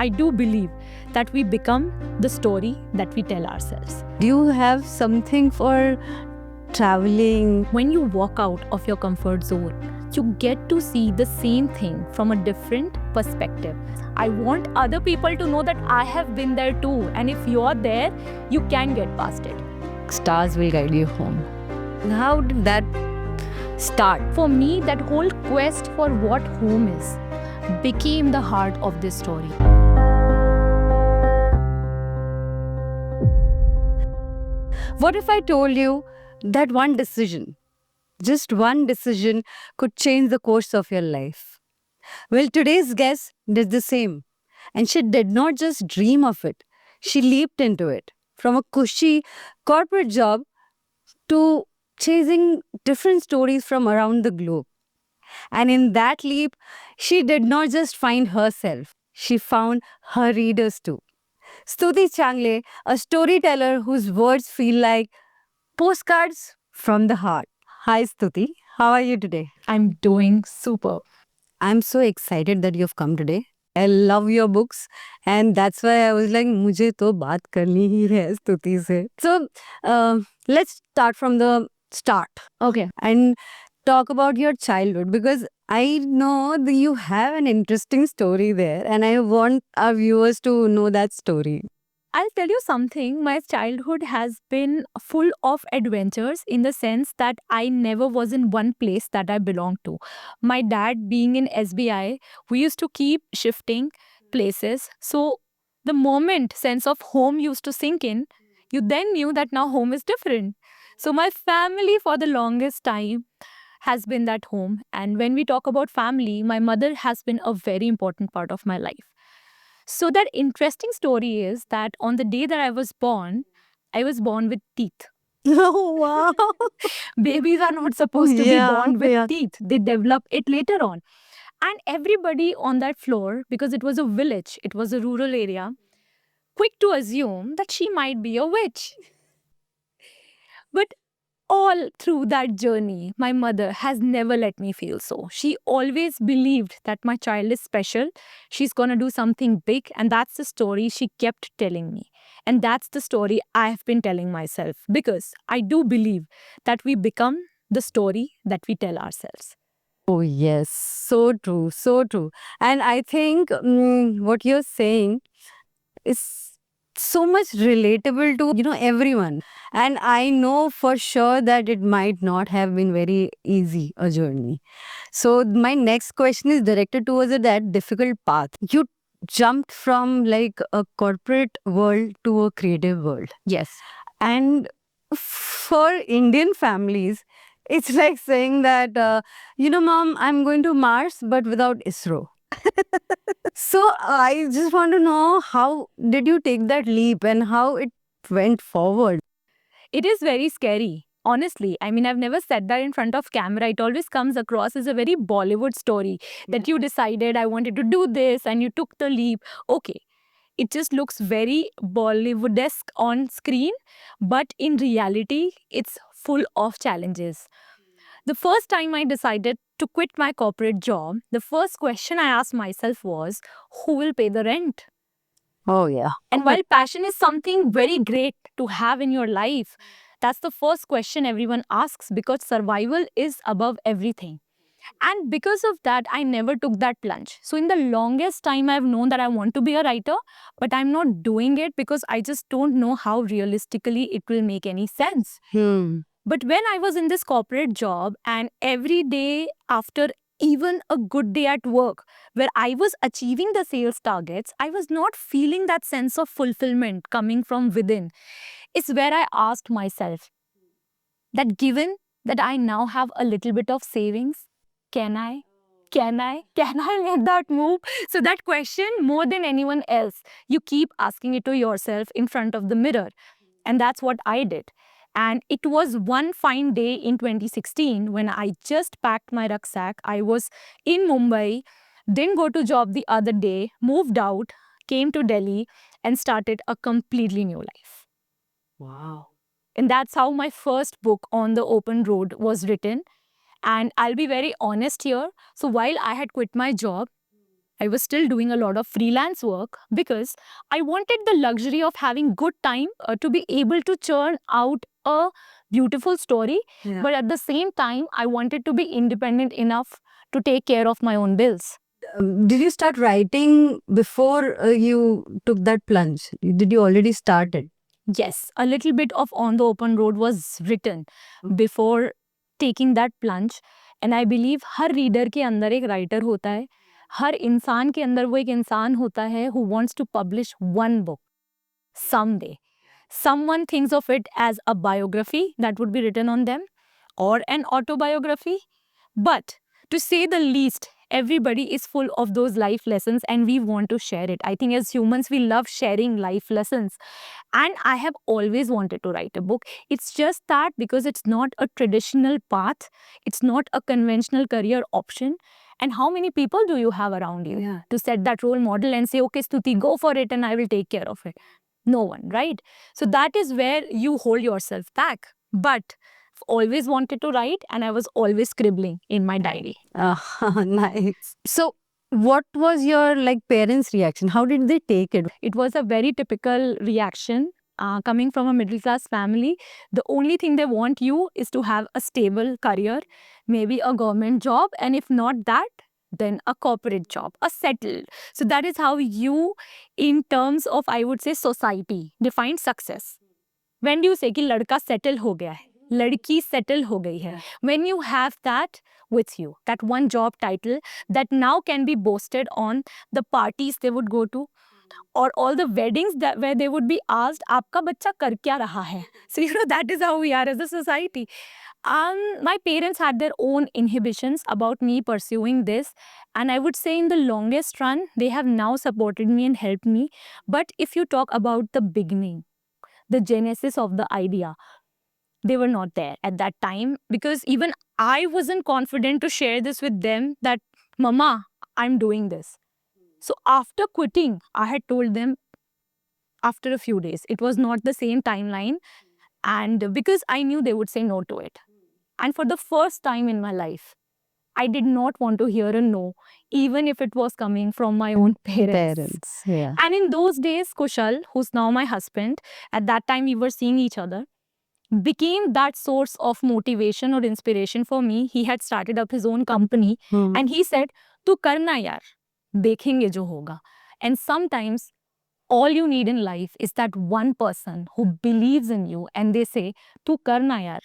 I do believe that we become the story that we tell ourselves. Do you have something for traveling? When you walk out of your comfort zone, you get to see the same thing from a different perspective. I want other people to know that I have been there too, and if you're there, you can get past it. Stars will guide you home. How did that start? For me, that whole quest for what home is became the heart of this story. What if I told you that one decision, just one decision, could change the course of your life? Well, today's guest did the same. And she did not just dream of it, she leaped into it. From a cushy corporate job to chasing different stories from around the globe. And in that leap, she did not just find herself, she found her readers too. Stuti Changle, a storyteller whose words feel like postcards from the heart. Hi Stuti, how are you today? I'm doing super. I'm so excited that you've come today. I love your books and that's why I was like, मुझे तो बात करनी ही है स्तुति से. So let's start from the start. Okay. And talk about your childhood because I know that you have an interesting story there and I want our viewers to know that story. I'll tell you something. My childhood has been full of adventures in the sense that I never was in one place that I belonged to. My dad being in SBI, we used to keep shifting places. So the moment sense of home used to sink in, you then knew that now home is different. So my family for the longest time has been that home. And when we talk about family, my mother has been a very important part of my life. So that interesting story is that on the day that I was born with teeth. Oh, wow. Babies are not supposed to be Yeah, born with yeah. teeth. They develop it later on. And everybody on that floor, because it was a village, it was a rural area, quick to assume that she might be a witch. But all through that journey, my mother has never let me feel so. She always believed that my child is special. She's going to do something big. And that's the story she kept telling me. And that's the story I have been telling myself because I do believe that we become the story that we tell ourselves. Oh, yes. So true. So true. And I think what you're saying is so much relatable to, everyone. And I know for sure that it might not have been very easy a journey. So my next question is directed towards that difficult path. You jumped from like a corporate world to a creative world. Yes. And for Indian families, it's like saying that, mom, I'm going to Mars, but without ISRO. So I just want to know, how did you take that leap and how it went forward? It is very scary. Honestly, I mean, I've never said that in front of camera. It always comes across as a very Bollywood story that you decided I wanted to do this and you took the leap. Okay, it just looks very Bollywoodesque on screen, but in reality, it's full of challenges. The first time I decided to quit my corporate job, the first question I asked myself was, who will pay the rent? Oh, yeah. And while passion is something very great to have in your life, that's the first question everyone asks because survival is above everything. And because of that, I never took that plunge. So, in the longest time, I've known that I want to be a writer, but I'm not doing it because I just don't know how realistically it will make any sense. But when I was in this corporate job and every day after even a good day at work where I was achieving the sales targets, I was not feeling that sense of fulfillment coming from within. It's where I asked myself that given that I now have a little bit of savings, can I make that move? So that question, more than anyone else, you keep asking it to yourself in front of the mirror. And that's what I did. And it was one fine day in 2016 when I just packed my rucksack. I was in Mumbai, didn't go to job the other day, moved out, came to Delhi and started a completely new life. Wow. And that's how my first book, On the Open Road, was written. And I'll be very honest here. So while I had quit my job, I was still doing a lot of freelance work because I wanted the luxury of having good time to be able to churn out a beautiful story. Yeah. But at the same time, I wanted to be independent enough to take care of my own bills. Did you start writing before you took that plunge? Did you already start it? Yes, a little bit of On the Open Road was written before taking that plunge. And I believe her reader के अंदर एक writer होता है, हर इंसान के अंदर वो एक इंसान होता है who wants to publish one book someday. Someone thinks of it as a biography that would be written on them or an autobiography. But to say the least, everybody is full of those life lessons and we want to share it. I think as humans, we love sharing life lessons. And I have always wanted to write a book. It's just that because it's not a traditional path, it's not a conventional career option. And how many people do you have around you Yeah. to set that role model and say, okay, Stuti, go for it and I will take care of it? No one, right? So that is where you hold yourself back. But I've always wanted to write and I was always scribbling in my diary. Nice. So, what was your parents' reaction? How did they take it? It was a very typical reaction. Coming from a middle class family, the only thing they want you is to have a stable career, maybe a government job, and if not that, then a corporate job, a settled. So that is how you, in terms of, I would say, society, define success. When do you say कि लड़का settle हो गया है, लड़की settle हो गई है? When you have that with you, that one job title that now can be boasted on the parties they would go to, or all the weddings that where they would be asked, आपका बच्चा कर क्या रहा है? So that is how we are as a society. My parents had their own inhibitions about me pursuing this, and I would say in the longest run, they have now supported me and helped me. But if you talk about the beginning, the genesis of the idea, they were not there at that time because even I wasn't confident to share this with them that, Mama, I'm doing this. So after quitting, I had told them after a few days. It was not the same timeline. And because I knew they would say no to it. And for the first time in my life, I did not want to hear a no, even if it was coming from my own parents. Yeah. And in those days, Kushal, who's now my husband, at that time we were seeing each other, became that source of motivation or inspiration for me. He had started up his own company and he said, "Tu karna yaar, dekhenge jo hoga." And sometimes all you need in life is that one person who believes in you and they say, "Tu karna yaar,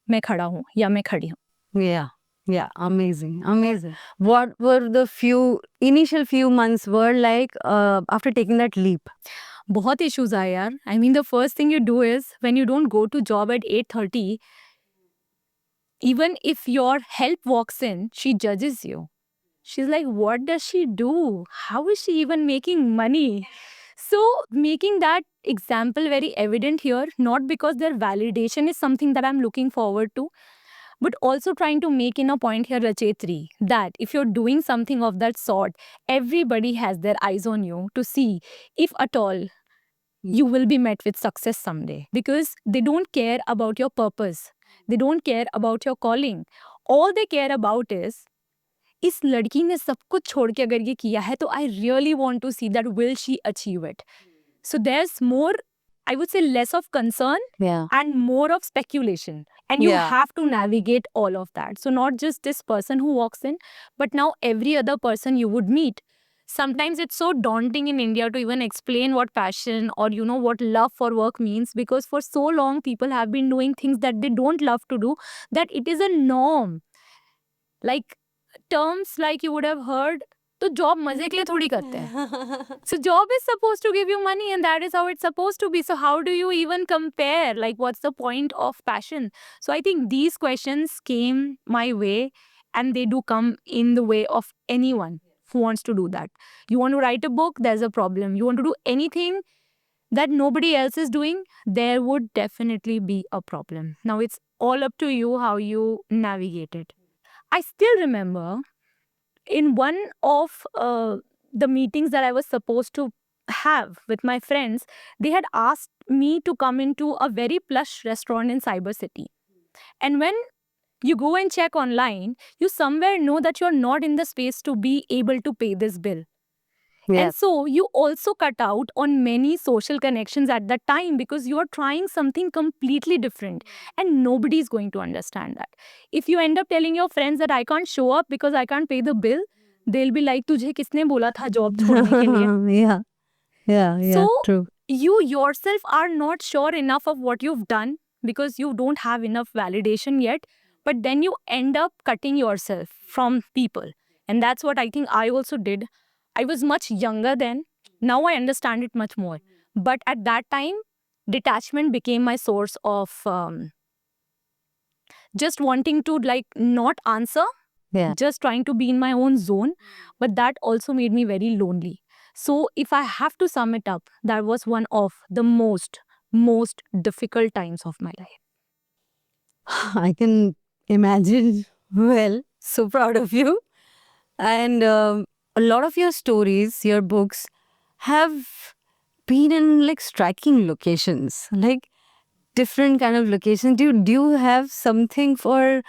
main khada hu ya main khadi hu." Yeah. Yeah. Amazing. Amazing. What were the initial few months were like after taking that leap? बहुत issues आए यार. I mean, the first thing you do is when you don't go to job at 8:30, even if your help walks in, she judges you. She's like, what does she do? How is she even making money? So making that example very evident here, not because their validation is something that I'm looking forward to, but also trying to make in a point here, Rachetri, that if you're doing something of that sort, everybody has their eyes on you to see if at all you will be met with success someday, because they don't care about your purpose. They don't care about your calling. All they care about is, इस लड़की ने सब कुछ छोड़ के अगर ये किया है तो I really want to see that will she achieve it. So there's more, I would say, less of concern and more of speculation. And you have to navigate all of that. So not just this person who walks in, but now every other person you would meet. Sometimes it's so daunting in India to even explain what passion or what love for work means, because for so long people have been doing things that they don't love to do, that it is a norm. Like terms like you would have heard, तो job मजे के लिए थोड़ी करते हैं. So job is supposed to give you money and that is how it's supposed to be. So how do you even compare? Like, what's the point of passion? So I think these questions came my way, and they do come in the way of anyone who wants to do that. You want to write a book, there's a problem. You want to do anything that nobody else is doing, there would definitely be a problem. Now it's all up to you how you navigate it. I still remember in one of the meetings that I was supposed to have with my friends, they had asked me to come into a very plush restaurant in Cyber City. And when You go and check online, you somewhere know that you're not in the space to be able to pay this bill. Yeah. And so you also cut out on many social connections at that time because you're trying something completely different and nobody's going to understand that. If you end up telling your friends that I can't show up because I can't pay the bill, they'll be like, तुझे किसने बोला था job छोड़ने के लिए? Yeah. Yeah. So True. you yourself are not sure enough of what you've done because you don't have enough validation yet, but then you end up cutting yourself from people. And that's what I think I also did. I was much younger then. Now I understand it much more. But at that time, detachment became my source of just wanting to like not answer, Yeah. just trying to be in my own zone. But that also made me very lonely. So if I have to sum it up, that was one of the most difficult times of my life. I can imagine. Well, so proud of you. And a lot of your stories, your books, have been in like striking locations, like different kind of locations. Do you have something for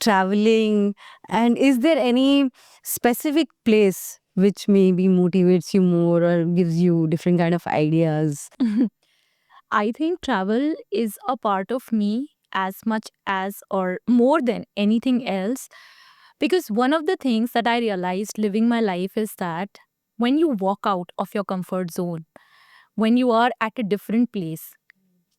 traveling? And is there any specific place which maybe motivates you more or gives you different kind of ideas? I think travel is a part of me as much as or more than anything else. Because one of the things that I realized living my life is that when you walk out of your comfort zone, when you are at a different place,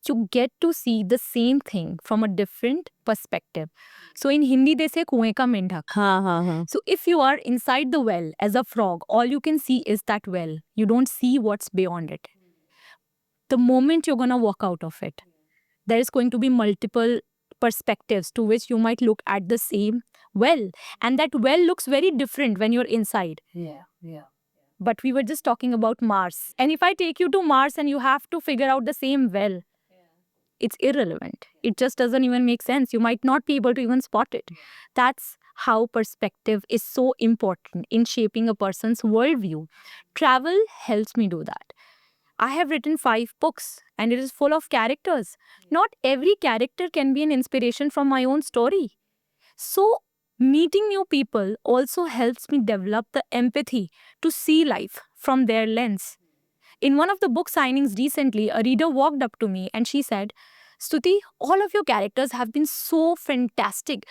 you get to see the same thing from a different perspective. So in Hindi, they say kuएं का मेंढक. Ha. So if you are inside the well as a frog, all you can see is that well. You don't see what's beyond it. The moment you're going to walk out of it, there is going to be multiple perspectives to which you might look at the same well. And that well looks very different when you're inside. Yeah. But we were just talking about Mars. And if I take you to Mars and you have to figure out the same well, it's irrelevant. It just doesn't even make sense. You might not be able to even spot it. That's how perspective is so important in shaping a person's worldview. Travel helps me do that. I have written 5 books and it is full of characters. Not every character can be an inspiration from my own story. So, meeting new people also helps me develop the empathy to see life from their lens. In one of the book signings recently, a reader walked up to me and she said, Stuti, all of your characters have been so fantastic,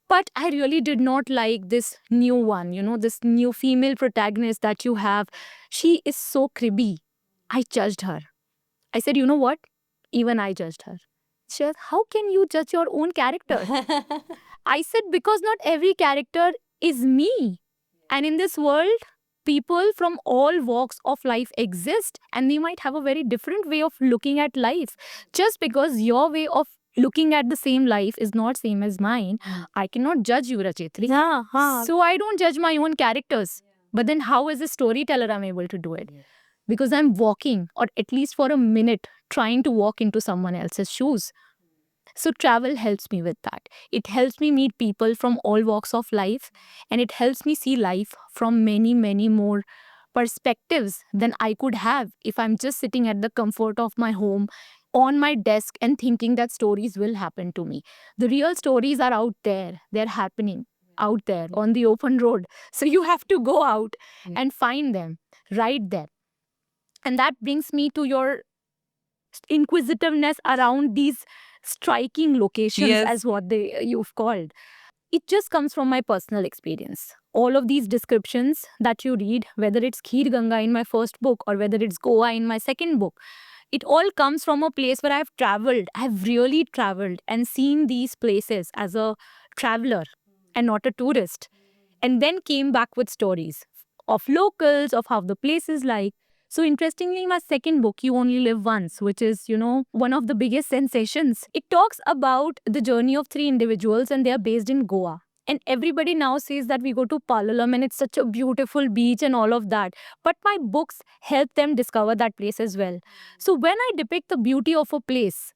but I really did not like this new one, this new female protagonist that you have. She is so cribby. I judged her. I said, you know what? Even I judged her. She said, how can you judge your own character? I said, because not every character is me. And in this world, people from all walks of life exist and they might have a very different way of looking at life. Just because your way of looking at the same life is not same as mine, I cannot judge you, Rachitri. So I don't judge my own characters. But then how as a storyteller I'm able to do it? Because I'm walking, or at least for a minute, trying to walk into someone else's shoes. So travel helps me with that. It helps me meet people from all walks of life and it helps me see life from many more perspectives than I could have if I'm just sitting at the comfort of my home on my desk and thinking that stories will happen to me. The real stories are out there. They're happening out there on the open road. So you have to go out and find them, write them. And that brings me to your inquisitiveness around these striking locations, Yes. as what you've called. It just comes from my personal experience. All of these descriptions that you read, whether it's Kheer Ganga in my first book or whether it's Goa in my second book, it all comes from a place where I've traveled. I've really traveled and seen these places as a traveler and not a tourist. And then came back with stories of locals, of how the place is like. So interestingly, my second book, You Only Live Once, which is, one of the biggest sensations, it talks about the journey of 3 individuals and they are based in Goa. And everybody now says that we go to Palalam and it's such a beautiful beach and all of that. But my books help them discover that place as well. So when I depict the beauty of a place,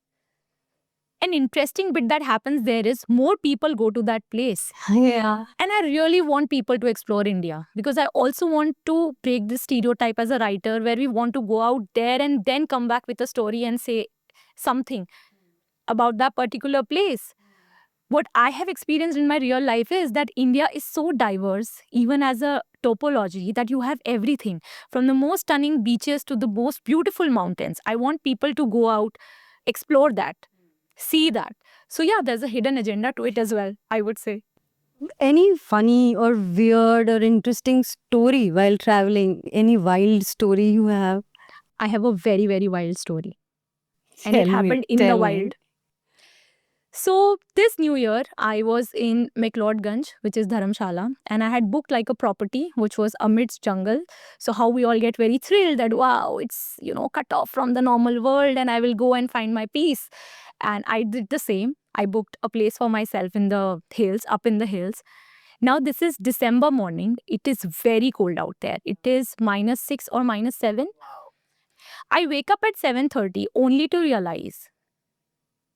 an interesting bit that happens there is more people go to that place. Yeah. And I really want people to explore India because I also want to break this stereotype as a writer where we want to go out there and then come back with a story and say something about that particular place. what I have experienced in my real life is that India is so diverse, even as a topology, that you have everything from the most stunning beaches to the most beautiful mountains. I want people to go out, explore that, see that. So, yeah, there's a hidden agenda to it as well, I would say. Any funny or weird or interesting story while traveling? Any wild story you have? I have a very, very wild story, and it Tell me, happened in the tell me. wild. So this new year, I was in McLeodganj, which is Dharamshala, and I had booked like a property which was amidst jungle. So how we all get very thrilled that wow, it's cut off from the normal world, and I will go and find my peace. And I did the same. I booked a place for myself in the hills, up in the hills. Now this is December morning. It is very cold out there. It is -6 or -7. I wake up at 7:30 only to realize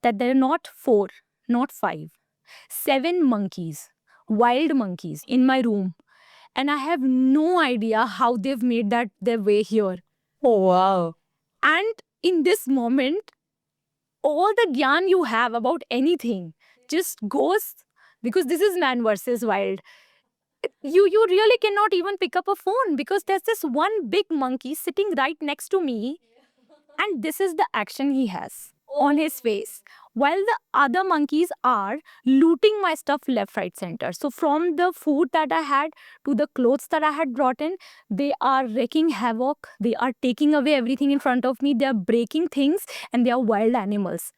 that there are not four, not five, seven monkeys, wild monkeys in my room. And I have no idea how they've made that their way here. Oh, wow. And in this moment, all the gyan you have about anything just goes, because this is man versus wild. You really cannot even pick up a phone because there's this one big monkey sitting right next to me, and this is the action he has on his face, while the other monkeys are looting my stuff left, right, center. So from the food that I had to the clothes that I had brought in, they are wreaking havoc. They are taking away everything in front of me. They are breaking things, and they are wild animals.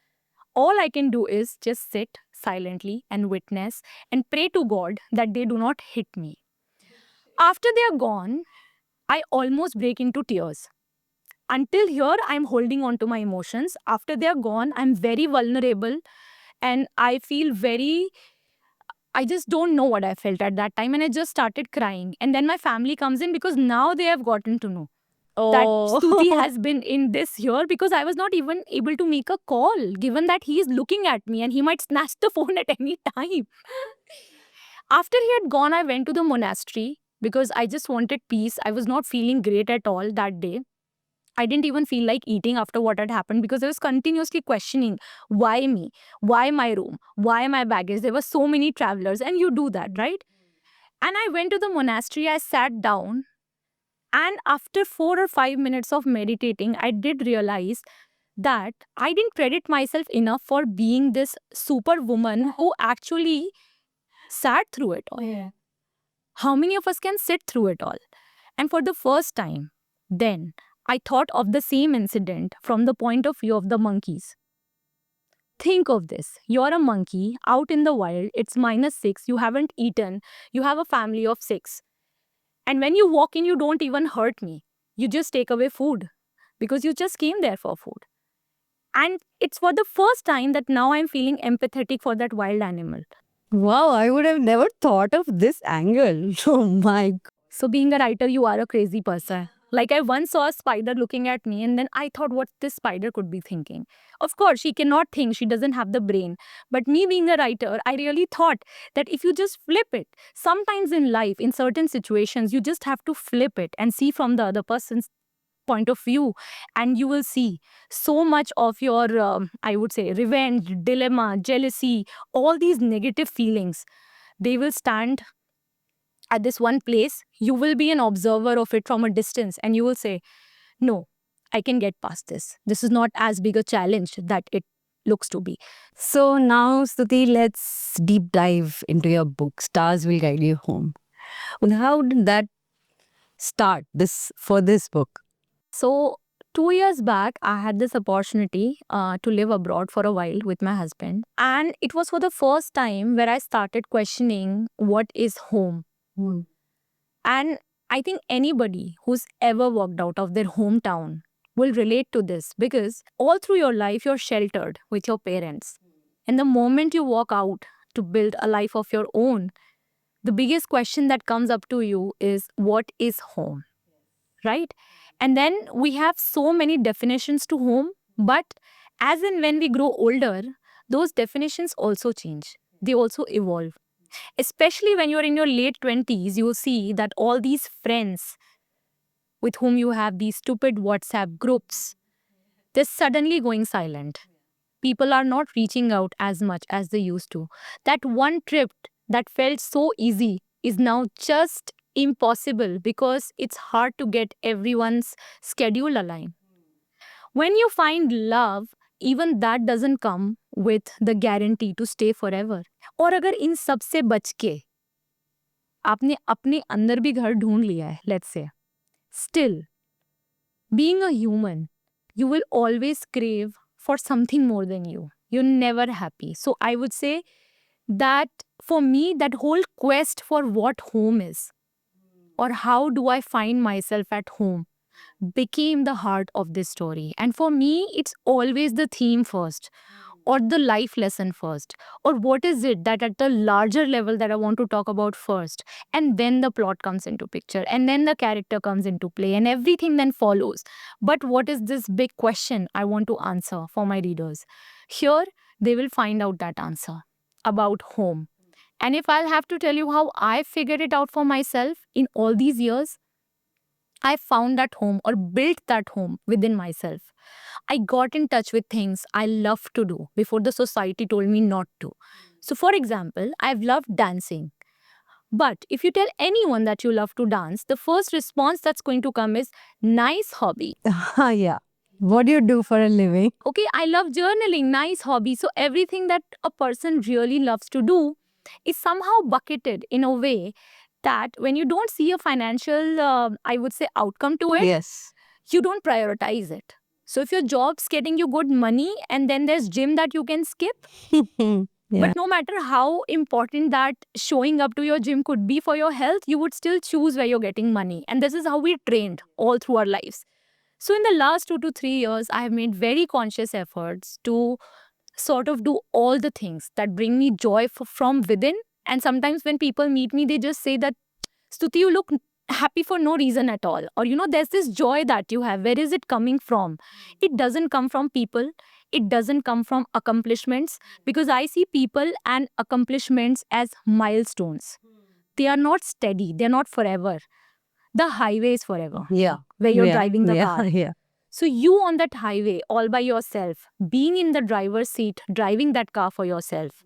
All I can do is just sit silently and witness and pray to God that they do not hit me. After they are gone, I almost break into tears. Until here, I'm holding on to my emotions. After they're gone, I'm very vulnerable, and I feel very, I just don't know what I felt at that time. And I just started crying. And then my family comes in because now they have gotten to know that Oh. Stuti has been in this year, because I was not even able to make a call, given that he is looking at me and he might snatch the phone at any time. After he had gone, I went to the monastery because I just wanted peace. I was not feeling great at all that day. I didn't even feel like eating after what had happened because I was continuously questioning, why me? Why my room? Why my baggage? There were so many travelers, and you do that, right? And I went to the monastery, I sat down, and after 4 or 5 minutes of meditating, I did realize that I didn't credit myself enough for being this superwoman who actually sat through it all. Yeah. How many of us can sit through it all? And for the first time, then I thought of the same incident from the point of view of the monkeys. Think of this. You're a monkey out in the wild, it's -6, you haven't eaten, you have a family of 6. And when you walk in, you don't even hurt me. You just take away food because you just came there for food. And it's for the first time that now I'm feeling empathetic for that wild animal. Wow, I would have never thought of this angle. Oh my. So, being a writer, you are a crazy person. Like, I once saw a spider looking at me, and then I thought what this spider could be thinking. Of course, she cannot think, she doesn't have the brain. But me being a writer, I really thought that if you just flip it, sometimes in life, in certain situations, you just have to flip it and see from the other person's point of view, and you will see so much of your, I would say, revenge, dilemma, jealousy, all these negative feelings. They will stand at this one place. You will be an observer of it from a distance, and you will say, no, I can get past this. This is not as big a challenge that it looks to be. So now, Stuti, let's deep dive into your book, Stars Will Guide You Home. Well, how did that start for this book? So 2 years back, I had this opportunity to live abroad for a while with my husband. And it was for the first time where I started questioning what is home. And I think anybody who's ever walked out of their hometown will relate to this, because all through your life, you're sheltered with your parents. And the moment you walk out to build a life of your own, the biggest question that comes up to you is, what is home? Right? And then we have so many definitions to home, but as and when we grow older, those definitions also change. They also evolve. Especially when you're in your late 20s, you'll see that all these friends with whom you have these stupid WhatsApp groups, they're suddenly going silent. People are not reaching out as much as they used to. That one trip that felt so easy is now just impossible because it's hard to get everyone's schedule aligned. When you find love, even that doesn't come with the guarantee to stay forever. और अगर इन सब से बच के आपने अपने अंदर भी घर ढूंढ लिया है, let's say, still, being a human, you will always crave for something more than you. You're never happy. So I would say that for me, that whole quest for what home is or how do I find myself at home became the heart of this story. And for me, it's always the theme first or the life lesson first, or what is it that at the larger level that I want to talk about first, and then the plot comes into picture, and then the character comes into play, and everything then follows. But what is this big question I want to answer for my readers? Here they will find out that answer about home. And if I'll have to tell you how I figured it out for myself in all these years, I found that home or built that home within myself. I got in touch with things I love to do before the society told me not to. So, for example, I've loved dancing. But if you tell anyone that you love to dance, the first response that's going to come is nice hobby. Yeah. What do you do for a living? Okay, I love journaling, nice hobby. So, everything that a person really loves to do is somehow bucketed in a way that when you don't see a financial, I would say, outcome to it, Yes. you don't prioritize it. So if your job's getting you good money and then there's gym that you can skip, Yeah. but no matter how important that showing up to your gym could be for your health, you would still choose where you're getting money. And this is how we trained all through our lives. So in the last 2 to 3 years, I have made very conscious efforts to sort of do all the things that bring me joy from within. And sometimes when people meet me, they just say that, Stuti, you look happy for no reason at all. Or, there's this joy that you have. Where is it coming from? It doesn't come from people. It doesn't come from accomplishments because I see people and accomplishments as milestones. They are not steady. They're not forever. The highway is forever. Yeah. Where you're Yeah. driving the Yeah. car. Yeah. So you on that highway all by yourself, being in the driver's seat, driving that car for yourself,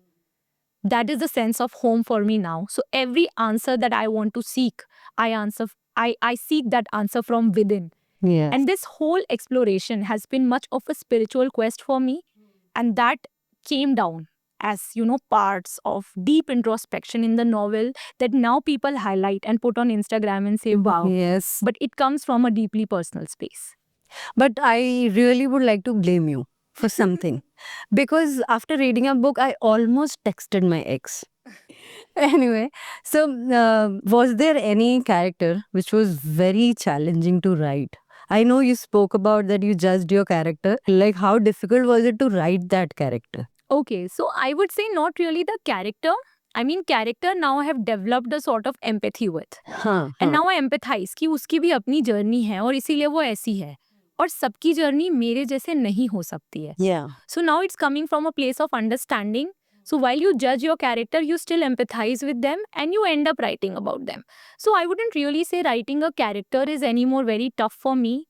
that is the sense of home for me now. So every answer that I want to seek, I seek that answer from within. Yeah. And this whole exploration has been much of a spiritual quest for me. And that came down as, parts of deep introspection in the novel that now people highlight and put on Instagram and say, wow. Yes. But it comes from a deeply personal space. But I really would like to blame you for something. Because after reading a book, I almost texted my ex. Anyway, so was there any character which was very challenging to write? I know you spoke about that you judged your character. Like, how difficult was it to write that character? Okay, so I would say not really the character. I mean, character now I have developed a sort of empathy with. And now I empathize कि उसकी भी अपनी journey है और इसीलिए वो ऐसी है. और सबकी जर्नी मेरे जैसे नहीं हो सकती है. Yeah. So now it's coming from a place of understanding. So while you judge your character, you still empathize with them and you end up writing about them. So I wouldn't really say writing a character is anymore very tough for me.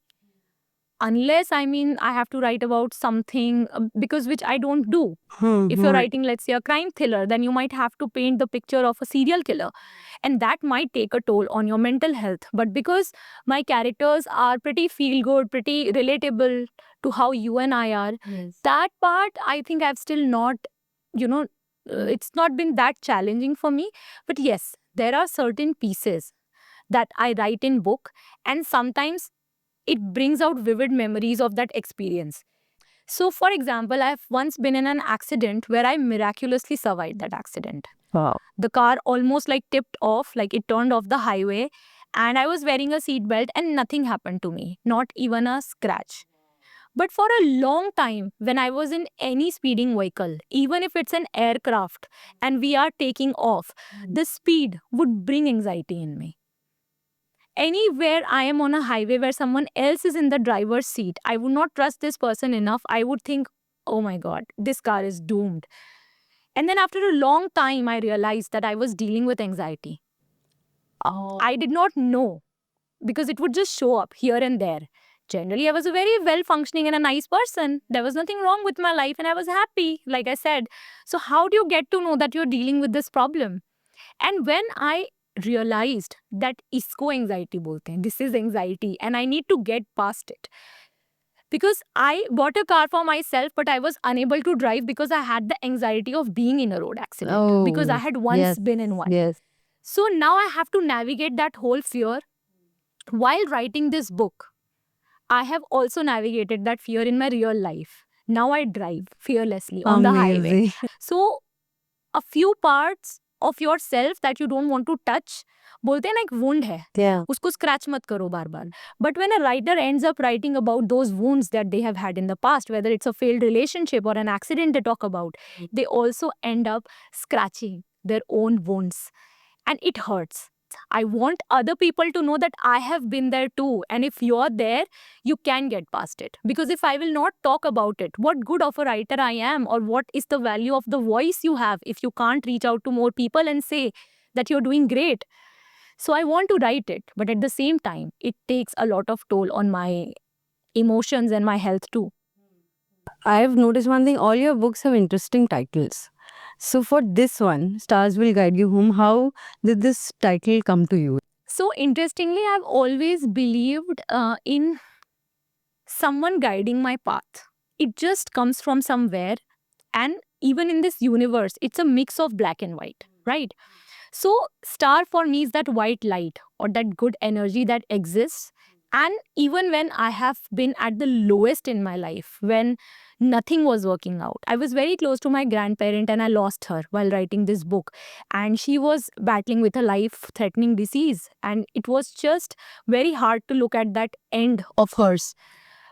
Unless, I have to write about something because which I don't do. If you're writing, let's say, a crime thriller, then you might have to paint the picture of a serial killer. And that might take a toll on your mental health. But because my characters are pretty feel-good, pretty relatable to how you and I are, that part, I think I've still not, it's not been that challenging for me. But yes, there are certain pieces that I write in book and sometimes it brings out vivid memories of that experience. So, for example, I've once been in an accident where I miraculously survived that accident. Wow. The car almost tipped off, it turned off the highway, and I was wearing a seatbelt and nothing happened to me, not even a scratch. But for a long time, when I was in any speeding vehicle, even if it's an aircraft and we are taking off, the speed would bring anxiety in me. Anywhere I am on a highway where someone else is in the driver's seat, I would not trust this person enough. I would think, oh my God, this car is doomed. And then after a long time, I realized that I was dealing with anxiety. I did not know because it would just show up here and there. generally I was a very well functioning and a nice person. There was nothing wrong with my life and I was happy, like I said. So how do you get to know that you're dealing with this problem? And when I realized that इसको anxiety बोलते हैं, this is anxiety and I need to get past it. Because I bought a car for myself, but I was unable to drive because I had the anxiety of being in a road accident. Because I had once yes, been in one. yes. So now I have to navigate that whole fear. While writing this book, I have also navigated that fear in my real life. Now I drive fearlessly on the highway. Amazing. So a few parts of yourself that you don't want to touch, बोलते हैं ना एक wound है, Yeah. उसको scratch मत करो बार बार. But when a writer ends up writing about those wounds that they have had in the past, whether it's a failed relationship or an accident they talk about, they also end up scratching their own wounds. And it hurts. I want other people to know that I have been there too. And if you're there, you can get past it. Because if I will not talk about it, what good of a writer I am, or what is the value of the voice you have if you can't reach out to more people and say that you're doing great? So I want to write it, but at the same time, it takes a lot of toll on my emotions and my health too. I've noticed one thing, all your books have interesting titles. So for this one, Stars Will Guide You Home, how did this title come to you? So interestingly, I've always believed in someone guiding my path. It just comes from somewhere. And even in this universe, it's a mix of black and white, right? So, star for me is that white light or that good energy that exists. And even when I have been at the lowest in my life, when nothing was working out, I was very close to my grandparent and I lost her while writing this book. And she was battling with a life threatening disease. And it was just very hard to look at that end of hers.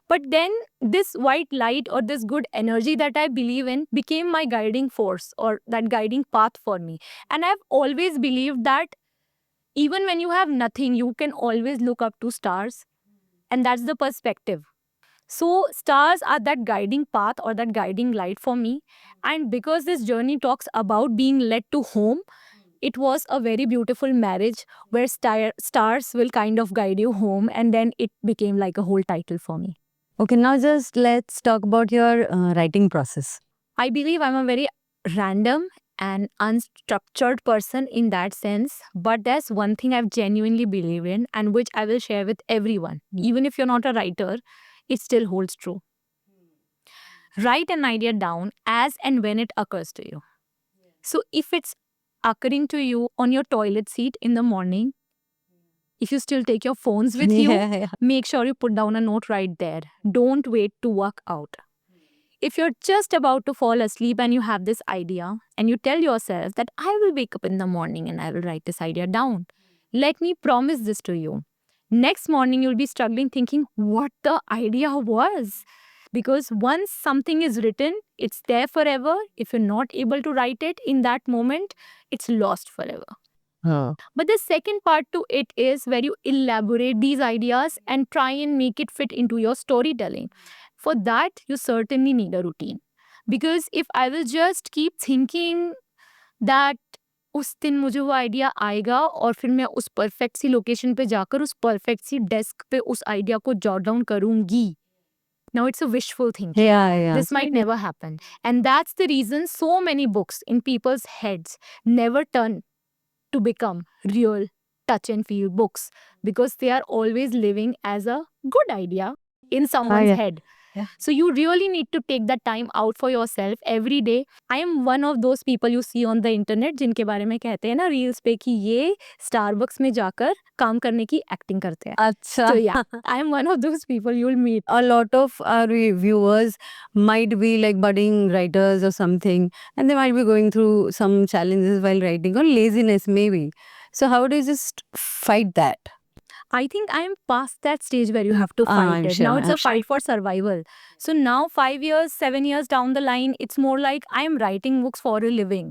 But then this white light or this good energy that I believe in became my guiding force or that guiding path for me. And I've always believed that even when you have nothing, you can always look up to stars. And that's the perspective. So stars are that guiding path or that guiding light for me. And because this journey talks about being led to home, it was a very beautiful marriage where stars will kind of guide you home. And then it became like a whole title for me. Okay, now just let's talk about your writing process. I believe I'm a very random and unstructured person in that sense. But there's one thing I've genuinely believed in and which I will share with everyone. Even if you're not a writer, it still holds true. Write an idea down as and when it occurs to you. So if it's occurring to you on your toilet seat in the morning, if you still take your phones with you, Yeah. make sure you put down a note right there. Don't wait to work out. If you're just about to fall asleep and you have this idea and you tell yourself that I will wake up in the morning and I will write this idea down, let me promise this to you. Next morning, you'll be struggling thinking what the idea was. Because once something is written, it's there forever. If you're not able to write it in that moment, it's lost forever. But the second part to it is where you elaborate these ideas and try and make it fit into your storytelling. For that, you certainly need a routine. Because if I will just keep thinking that उस दिन मुझे वो idea आएगा और फिर मैं उस perfect सी location पे जाकर उस परफेक्ट सी डेस्क पे उस आइडिया को जॉट डाउन करूंगी. Now it's a wishful thinking. Yeah. This might never happen. And that's the reason so many books in people's heads never turn to become real touch and feel books because they are always living as a good idea in someone's yeah. head. Yeah. So you really need to take that time out for yourself every day. I am one of those people you see on the internet जिनके बारे में कहते हैं ना reels पे कि ये Starbucks में जाकर काम करने की एक्टिंग करते हैं. Acha. So yeah, I am one of those people you'll meet. A lot of our viewers might be like budding writers or something, and they might be going through some challenges while writing or laziness maybe. So how do you just fight that? I think I am past that stage where you have to fight I'm it. sure, Now it's I'm a fight for survival. So now 5 years, 7 years down the line, it's more like I am writing books for a living.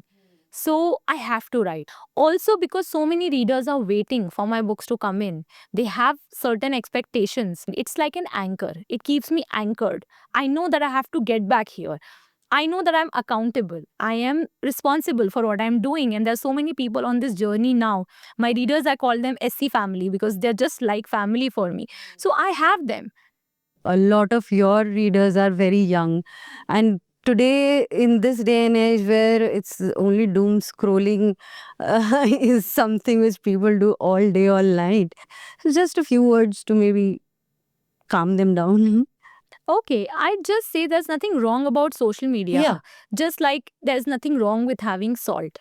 So I have to write. Also because so many readers are waiting for my books to come in. They have certain expectations. It's like an anchor. It keeps me anchored. I know that I have to get back here. I know that I'm accountable. I am responsible for what I'm doing. And there's so many people on this journey now. My readers, I call them SC family because they're just like family for me. So I have them. a lot of your readers are very young, and today, in this day and age where it's only doom scrolling is something which people do all day, all night. So just a few words to maybe calm them down. Okay, I just say there's nothing wrong about social media. Yeah. Just like there's nothing wrong with having salt.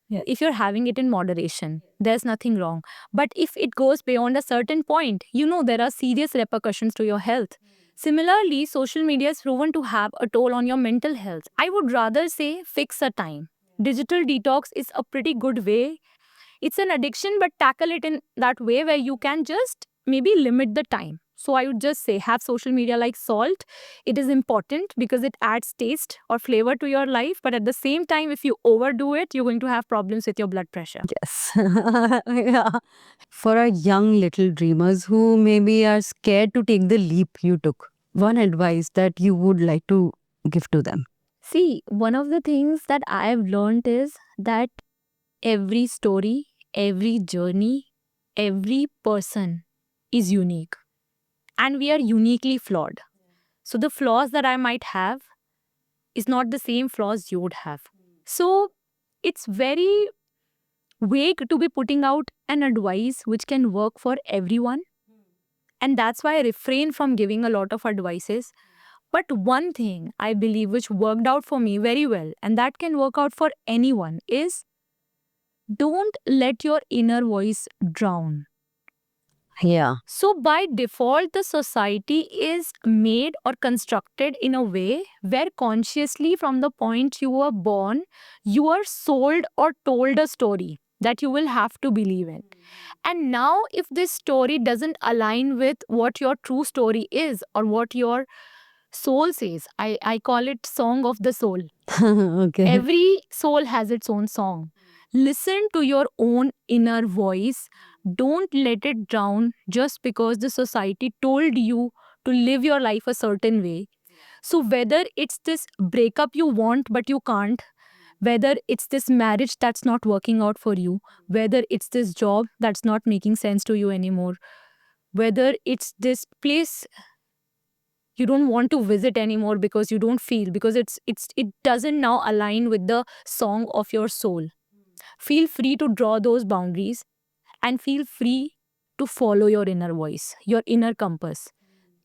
Yeah. If you're having it in moderation, there's nothing wrong. But if it goes beyond a certain point, there are serious repercussions to your health. Similarly, social media is proven to have a toll on your mental health. I would rather say fix a time. Digital detox is a pretty good way. It's an addiction, but tackle it in that way where you can just maybe limit the time. So I would just say have social media like salt. It is important because it adds taste or flavor to your life. But at the same time, if you overdo it, you're going to have problems with your blood pressure. Yes. Yeah. For our young little dreamers who maybe are scared to take the leap you took, one advice that you would like to give to them. See, one of the things that I have learned is that every story, every journey, every person is unique. And we are uniquely flawed. So the flaws that I might have is not the same flaws you would have. So it's very vague to be putting out an advice which can work for everyone. And that's why I refrain from giving a lot of advices. But one thing I believe which worked out for me very well, and that can work out for anyone, is don't let your inner voice drown. Yeah. So, by default, the society is made or constructed in a way where consciously, from the point you were born, you are sold or told a story that you will have to believe in. And now, if this story doesn't align with what your true story is or what your soul says, I call it song of the soul. Okay. Every soul has its own song. Listen to your own inner voice. Don't let it drown just because the society told you to live your life a certain way. So, whether it's this breakup you want but you can't, whether it's this marriage that's not working out for you, whether it's this job that's not making sense to you anymore, whether it's this place you don't want to visit anymore because you don't feel, because it doesn't now align with the song of your soul. Feel free to draw those boundaries and feel free to follow your inner voice, your inner compass.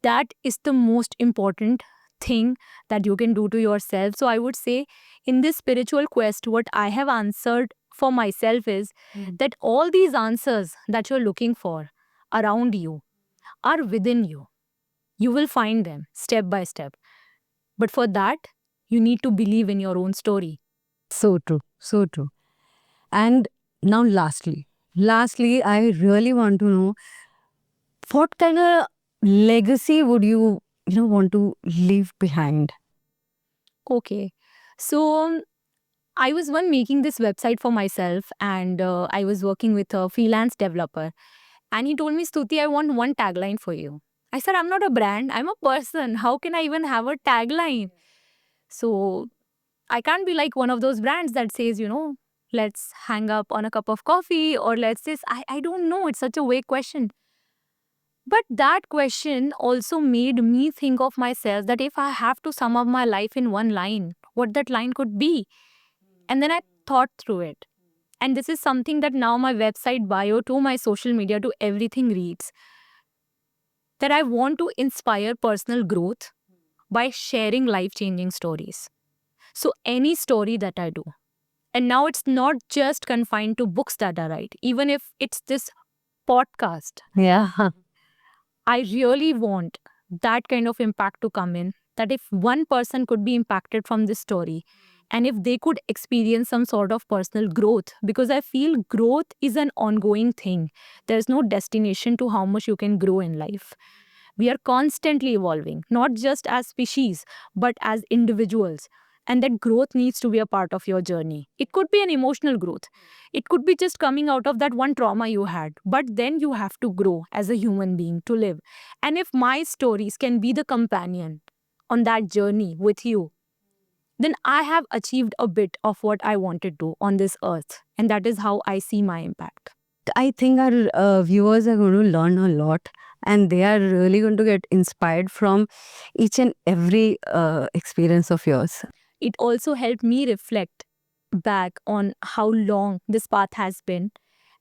That is the most important thing that you can do to yourself. So I would say in this spiritual quest, what I have answered for myself is that all these answers that you're looking for around you are within you. You will find them step by step. But for that, you need to believe in your own story. So true. So true. And now, lastly, I really want to know what kind of legacy would you want to leave behind? Okay. So I was one making this website for myself, and I was working with a freelance developer. And he told me, Stuti, I want one tagline for you. I said, I'm not a brand, I'm a person. How can I even have a tagline? So I can't be like one of those brands that says, let's hang up on a cup of coffee or let's this. I don't know. It's such a vague question. But that question also made me think of myself that if I have to sum up my life in one line, what that line could be. And then I thought through it. And this is something that now my website bio to my social media to everything reads, that I want to inspire personal growth by sharing life changing stories. So, any story that I do. And now it's not just confined to books that I write, even if it's this podcast. Yeah. I really want that kind of impact to come in. That if one person could be impacted from this story, and if they could experience some sort of personal growth, because I feel growth is an ongoing thing. There's no destination to how much you can grow in life. We are constantly evolving, not just as species, but as individuals. And that growth needs to be a part of your journey. It could be an emotional growth. It could be just coming out of that one trauma you had. But then you have to grow as a human being to live. And if my stories can be the companion on that journey with you, then I have achieved a bit of what I wanted to on this earth. And that is how I see my impact. I think our viewers are going to learn a lot. and they are really going to get inspired from each and every experience of yours. It also helped me reflect back on how long this path has been.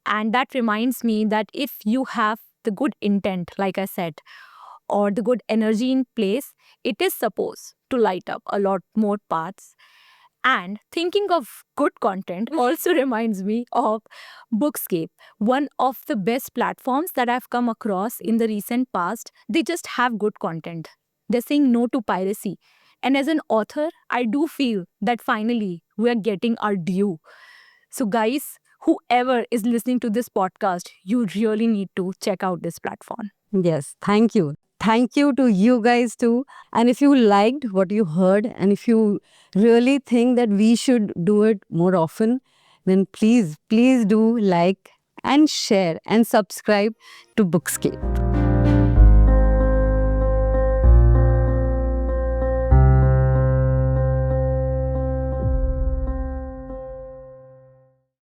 And that reminds me that if you have the good intent, like I said, or the good energy in place, it is supposed to light up a lot more paths. And thinking of good content also reminds me of Bookscape, one of the best platforms that I've come across in the recent past. They just have good content. They're saying no to piracy. And as an author, I do feel that finally we're getting our due. So, guys, whoever is listening to this podcast, you really need to check out this platform. Yes, thank you. Thank you to you guys too. And if you liked what you heard, and if you really think that we should do it more often, then please do like and share and subscribe to Bookscape.